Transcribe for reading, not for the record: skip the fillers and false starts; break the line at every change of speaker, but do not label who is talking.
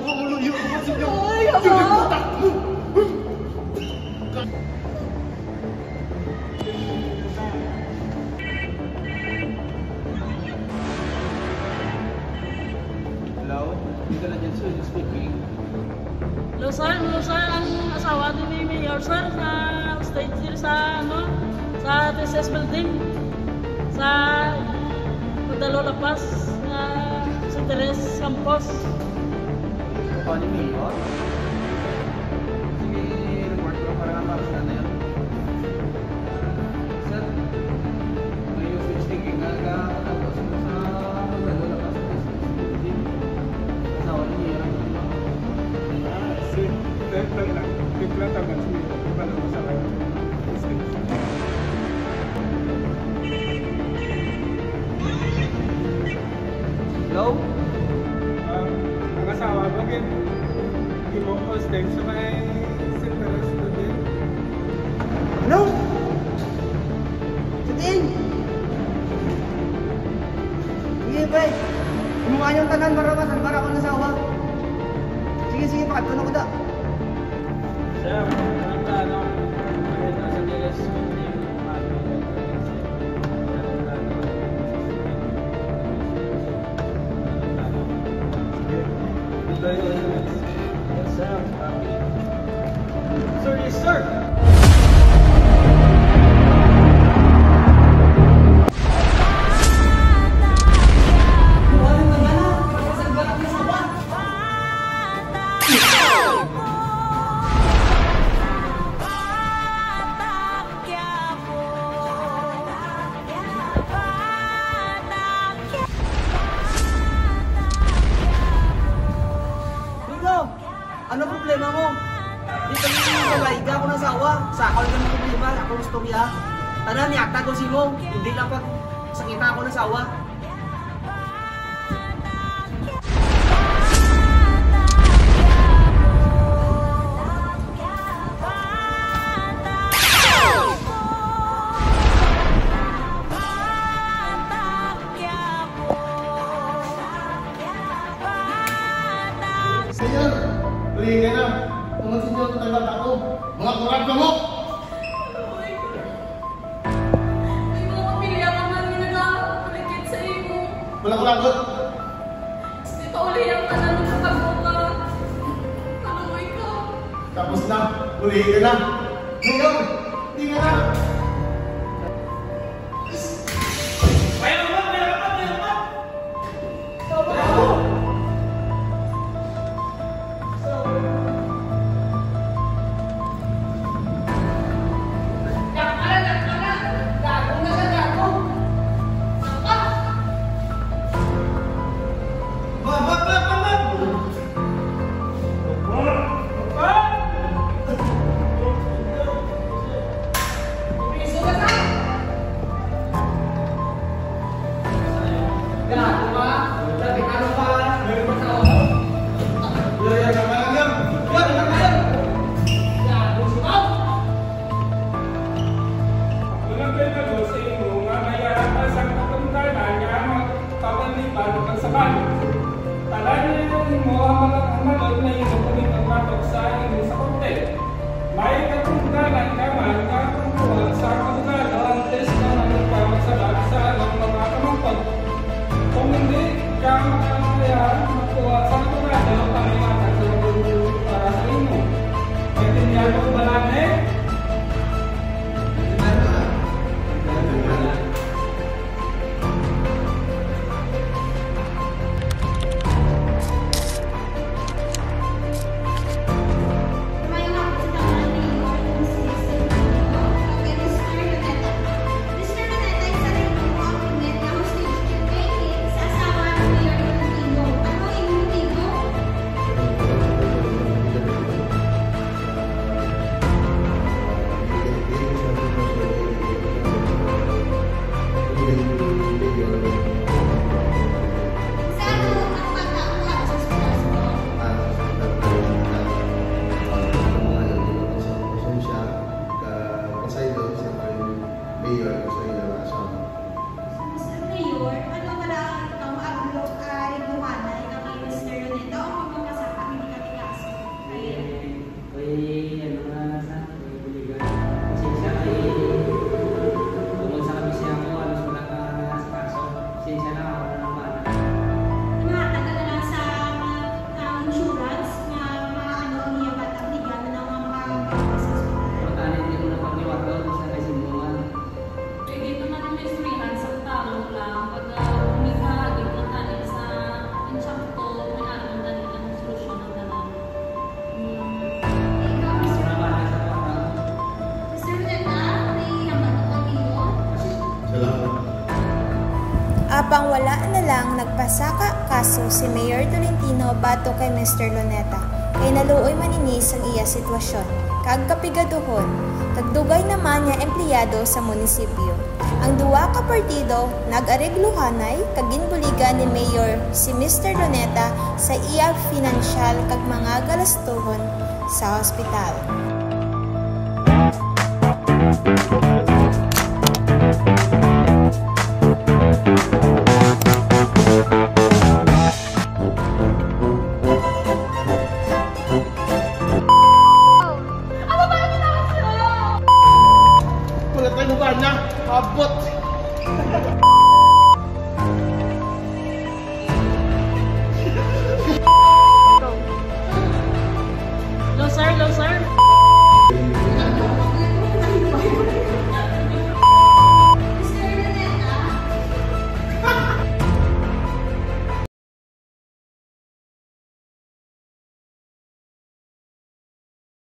luyo naman sa inyo.
Ay, ama.
Tingnan mo, takbo. Hello? Intelligence Unit speaking.
Hello sir, ang asawa ni Mayor sir sa stage here sa sa TSS building sa Padalo Lapas sa Teres Campos.
Paano ni Mayor? Sige, report ko para mapapasal na yun. Sir, may usage thinking na katapos mo sa Padalo Lapas sa TSS building. Asawa ni Mayor.
Lang taman sih pada masalah
Hello?
ang asawa bakit di mo hosting sa may center student
Ano? Satiin! Sige, bay. Kumuha niyong tanan marawasan para ako nasawa. Sige, pakatunan ko da.
Sir, ano nasa TS building yes sir. Sir, yes sir.
Ano problema mo? Di pa rin nalaiga ako ng sawa. Sa ako lang ng problema, ako ng storya. Tanan, niyakta ko si mo. Hindi lang pag sakita ako ng sawa.
Senyor, beli ka na. Tungkol sa inyo, tatawag ako. Mga kurap ka mo!
Ay mga pamilya ka man nagpapalikit sa iyo.
Wala ko lagot.
Dito uli ang tanong sa pagbuka. Kaluoy ka.
Tapos na, buli ka na. Ngayon, hindi ka na.
Mayor, ano ba ang ikaw maagulog ay lumanay kami Mr. Ronito ang magpapasakami hanggang wala na lang nagpasaka kaso si Mayor Tolentino bato kay Mr. Luneta. Kay naluoy maninis ang iya sitwasyon. Kag kapigaduhon, kagdugay naman niya empleyado sa munisipyo. Ang duwa ka partido nag-aregluhanay kag ginbuligan ni Mayor si Mr. Luneta sa iya financial kag mga galastuhon sa ospital.
Wala tayong ba na? Abot!